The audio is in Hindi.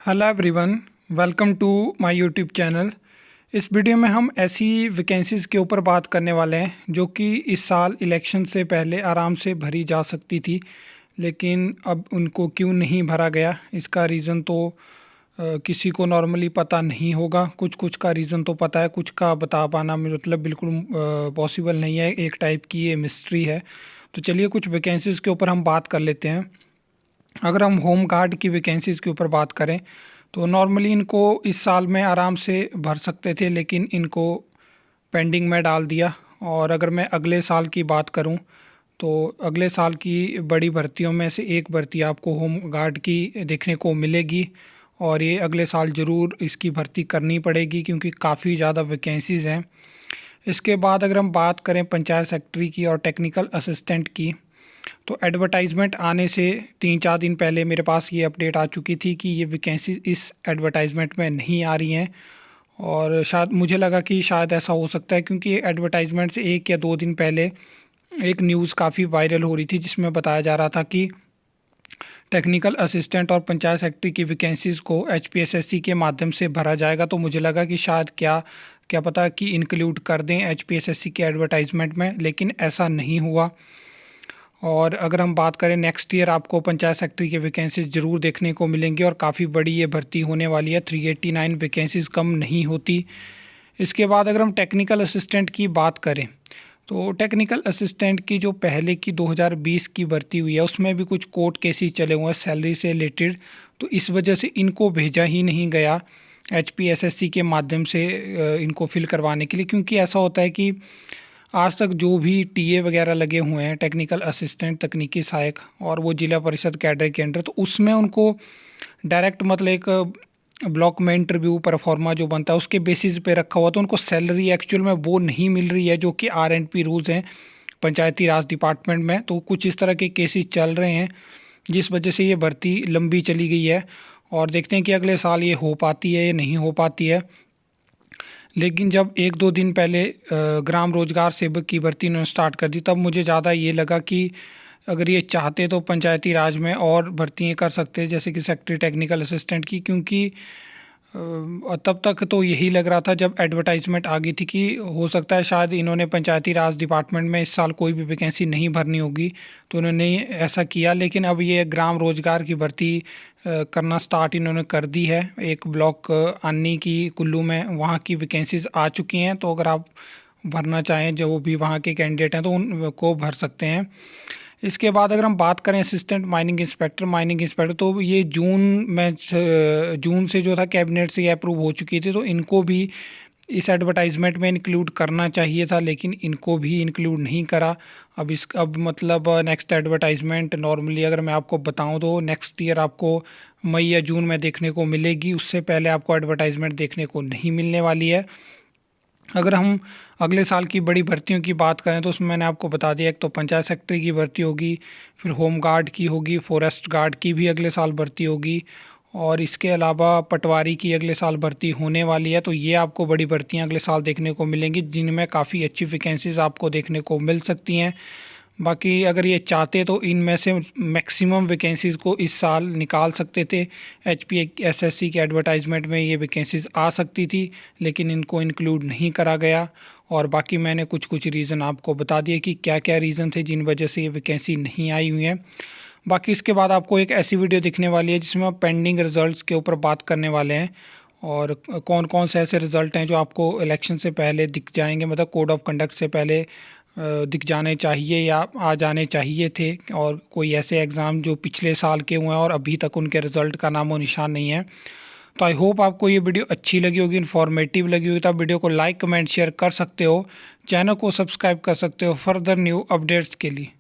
Hello everyone, welcome to my YouTube channel. इस वीडियो में हम ऐसी वैकेंसीज़ के ऊपर बात करने वाले हैं जो कि इस साल इलेक्शन से पहले आराम से भरी जा सकती थी, लेकिन अब उनको क्यों नहीं भरा गया इसका रीज़न तो किसी को नॉर्मली पता नहीं होगा। कुछ कुछ का रीज़न तो पता है, कुछ का बता पाना मतलब बिल्कुल पॉसिबल नहीं है। एक टाइप की ये मिस्ट्री है। तो चलिए कुछ वैकेंसीज़ के ऊपर हम बात कर लेते हैं। अगर हम होम गार्ड की वैकेंसीज़ के ऊपर बात करें तो नॉर्मली इनको इस साल में आराम से भर सकते थे, लेकिन इनको पेंडिंग में डाल दिया। और अगर मैं अगले साल की बात करूं तो अगले साल की बड़ी भर्तियों में से एक भर्ती आपको होम गार्ड की देखने को मिलेगी, और ये अगले साल ज़रूर इसकी भर्ती करनी पड़ेगी क्योंकि काफ़ी ज़्यादा वैकेंसीज़ हैं। इसके बाद अगर हम बात करें पंचायत सेक्रेटरी की और टेक्निकल असिस्टेंट की, तो एडवर्टाइजमेंट आने से 3-4 दिन पहले मेरे पास ये अपडेट आ चुकी थी कि ये वैकेंसी इस एडवर्टाइजमेंट में नहीं आ रही हैं। और शायद मुझे लगा कि शायद ऐसा हो सकता है क्योंकि ये एडवर्टाइजमेंट से 1 या 2 दिन पहले एक न्यूज़ काफ़ी वायरल हो रही थी जिसमें बताया जा रहा था कि टेक्निकल असिस्टेंट और पंचायत सेक्रेटरी की वैकेंसीज़ को एचपीएसएससी के माध्यम से भरा जाएगा। तो मुझे लगा कि शायद क्या क्या पता कि इंक्लूड कर दें एचपीएसएससी के एडवर्टाइजमेंट में, लेकिन ऐसा नहीं हुआ। और अगर हम बात करें नेक्स्ट ईयर आपको पंचायत सेक्रेटरी की वैकेंसीज ज़रूर देखने को मिलेंगी और काफ़ी बड़ी ये भर्ती होने वाली है। 389 वैकेंसीज कम नहीं होती। इसके बाद अगर हम टेक्निकल असिस्टेंट की बात करें तो टेक्निकल असिस्टेंट की जो पहले की 2020 की भर्ती हुई है उसमें भी कुछ कोर्ट केसेस चले हुए हैं सैलरी से रिलेटेड, तो इस वजह से इनको भेजा ही नहीं गया एचपीएसएससी के माध्यम से इनको फिल करवाने के लिए। क्योंकि ऐसा होता है कि आज तक जो भी टीए वगैरह लगे हुए हैं टेक्निकल असिस्टेंट तकनीकी सहायक और वो जिला परिषद कैडर के अंडर, तो उसमें उनको डायरेक्ट मतलब एक ब्लॉक में इंटरव्यू परफॉर्मा जो बनता है उसके बेसिस पे रखा हुआ, तो उनको सैलरी एक्चुअल में वो नहीं मिल रही है जो कि आरएनपी रूल्स हैं पंचायती राज डिपार्टमेंट में। तो कुछ इस तरह के केसेस चल रहे हैं जिस वजह से ये भर्ती लंबी चली गई है, और देखते हैं कि अगले साल ये हो पाती है या नहीं हो पाती है। लेकिन जब 1-2 दिन पहले ग्राम रोजगार सेवक की भर्ती इन्होंने स्टार्ट कर दी, तब मुझे ज़्यादा ये लगा कि अगर ये चाहते तो पंचायती राज में और भर्तियाँ कर सकते, जैसे कि सेक्रेटरी टेक्निकल असिस्टेंट की। क्योंकि तब तक तो यही लग रहा था जब एडवर्टाइजमेंट आ गई थी कि हो सकता है शायद इन्होंने पंचायती राज डिपार्टमेंट में इस साल कोई भी वैकेंसी नहीं भरनी होगी, तो उन्होंने ऐसा किया। लेकिन अब ये ग्राम रोजगार की भर्ती करना स्टार्ट इन्होंने कर दी है। एक ब्लॉक अन्नी की कुल्लू में वहाँ की वैकेंसीज आ चुकी हैं, तो अगर आप भरना चाहें जो भी वहाँ के कैंडिडेट हैं तो उनको भर सकते हैं। इसके बाद अगर हम बात करें असिस्टेंट माइनिंग इंस्पेक्टर, तो ये जून से जो था कैबिनेट से ये अप्रूव हो चुकी थी, तो इनको भी इस एडवर्टाइजमेंट में इंक्लूड करना चाहिए था, लेकिन इनको भी इंक्लूड नहीं करा। अब मतलब नेक्स्ट एडवर्टाइजमेंट नॉर्मली अगर मैं आपको बताऊं तो नेक्स्ट ईयर आपको मई या जून में देखने को मिलेगी, उससे पहले आपको एडवर्टाइजमेंट देखने को नहीं मिलने वाली है। अगर हम अगले साल की बड़ी भर्तियों की बात करें तो उसमें मैंने आपको बता दिया, एक तो पंचायत सेक्रेटरी की भर्ती होगी, फिर होम गार्ड की होगी, फॉरेस्ट गार्ड की भी अगले साल भर्ती होगी, और इसके अलावा पटवारी की अगले साल भर्ती होने वाली है। तो ये आपको बड़ी भर्तियां अगले साल देखने को मिलेंगी जिनमें काफ़ी अच्छी वैकेंसीज आपको देखने को मिल सकती हैं। बाकी अगर ये चाहते तो इनमें से मैक्सिमम वैकेंसीज़ को इस साल निकाल सकते थे। एचपीएसएससी के एडवर्टाइजमेंट में ये वैकेंसीज़ आ सकती थी, लेकिन इनको इंक्लूड नहीं करा गया। और बाकी मैंने कुछ कुछ रीज़न आपको बता दिए कि क्या क्या रीज़न थे जिन वजह से ये वैकेंसी नहीं आई हुई है। बाकी इसके बाद आपको एक ऐसी वीडियो दिखने वाली है जिसमें हम पेंडिंग रिजल्ट्स के ऊपर बात करने वाले हैं, और कौन कौन से ऐसे रिज़ल्ट हैं जो आपको इलेक्शन से पहले दिख जाएंगे, मतलब कोड ऑफ कंडक्ट से पहले दिख जाने चाहिए या आ जाने चाहिए थे, और कोई ऐसे एग्ज़ाम जो पिछले साल के हुए हैं और अभी तक उनके रिज़ल्ट का नामो निशान नहीं है। तो आई होप आपको ये वीडियो अच्छी लगी होगी, इन्फॉर्मेटिव लगी होगी। तो आप वीडियो को लाइक कमेंट शेयर कर सकते हो, चैनल को सब्सक्राइब कर सकते हो फर्दर न्यू अपडेट्स के लिए।